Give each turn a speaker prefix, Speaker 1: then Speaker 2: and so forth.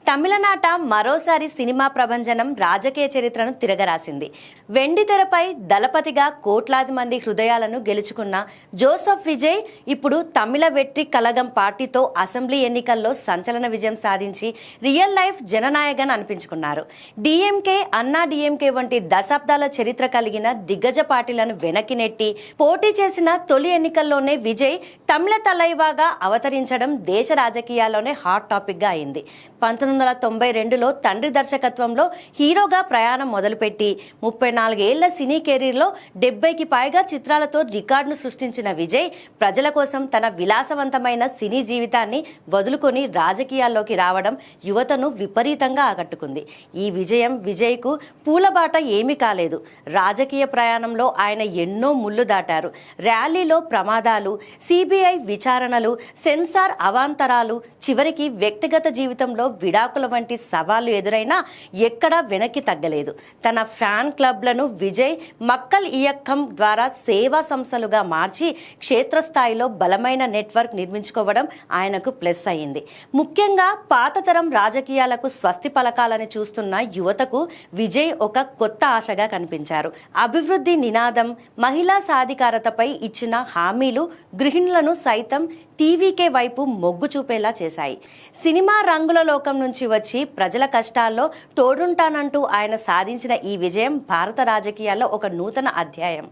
Speaker 1: తమిళనాట మరోసారి సినిమా ప్రభంజనం రాజకీయ చరిత్రను తిరగరాసింది. వెండి తెరపై దళపతిగా కోట్లాది మంది హృదయాలను గెలుచుకున్న జోసెఫ్ విజయ్ ఇప్పుడు తమిళ వెట్రి కలగం పార్టీతో అసెంబ్లీ ఎన్నికల్లో సంచలన విజయం సాధించి రియల్ లైఫ్ జననాయకన్ అనిపించుకున్నారు. డిఎంకే, అన్నా డిఎంకే వంటి దశాబ్దాల చరిత్ర కలిగిన దిగ్గజ పార్టీలను వెనక్కి నెట్టి పోటీ చేసిన తొలి ఎన్నికల్లోనే విజయ్ తమిళ తలైవాగా అవతరించడం దేశ రాజకీయాల్లోనే హాట్ టాపిక్ గా అయింది. 1992లో తండ్రి దర్శకత్వంలో హీరోగా ప్రయాణం మొదలుపెట్టి 34 ఏళ్ల సినీ కెరీర్లో 70కి పైగా చిత్రాలతో రికార్డును సృష్టించిన విజయ్ ప్రజల కోసం తన విలాసవంతమైన సినీ జీవితాన్ని వదులుకొని రాజకీయాల్లోకి రావడం యువతను విపరీతంగా ఆకట్టుకుంది. ఈ విజయం విజయ్కు పూలబాట ఏమీ కాలేదు. రాజకీయ ప్రయాణంలో ఆయన ఎన్నో ముళ్ళు దాటారు. ర్యాలీలో ప్రమాదాలు, సిబిఐ విచారణలు, సెన్సార్ అవాంతరాలు, చివరికి వ్యక్తిగత జీవితంలో విడాకుల వంటి సవాళ్లు ఎదురైనా ఎక్కడా వెనక్కి తగ్గలేదు. తన ఫ్యాన్ క్లబ్లను విజయ్ మక్కల్ ఇయక్కం ద్వారా సేవా సంస్థలుగా మార్చి క్షేత్రస్థాయిలో బలమైన నెట్వర్క్ నిర్మించుకోవడం ఆయనకు ప్లస్ అయింది. ముఖ్యంగా పాతతరం రాజకీయాలకు స్వస్తి పలకాలని చూస్తున్న యువతకు విజయ్ ఒక కొత్త ఆశగా కనిపించారు. అభివృద్ధి నినాదం, మహిళా సాధికారతపై ఇచ్చిన హామీలు గృహిణులను సైతం టీవీకే వైపు మొగ్గు చూపేలా చేశాయి. సినిమా రంగుల లోకం నుంచి వచ్చి ప్రజల కష్టాల్లో తోడుంటానంటూ ఆయన సాధించిన ఈ విజయం భారత రాజకీయాల్లో ఒక నూతన అధ్యాయం.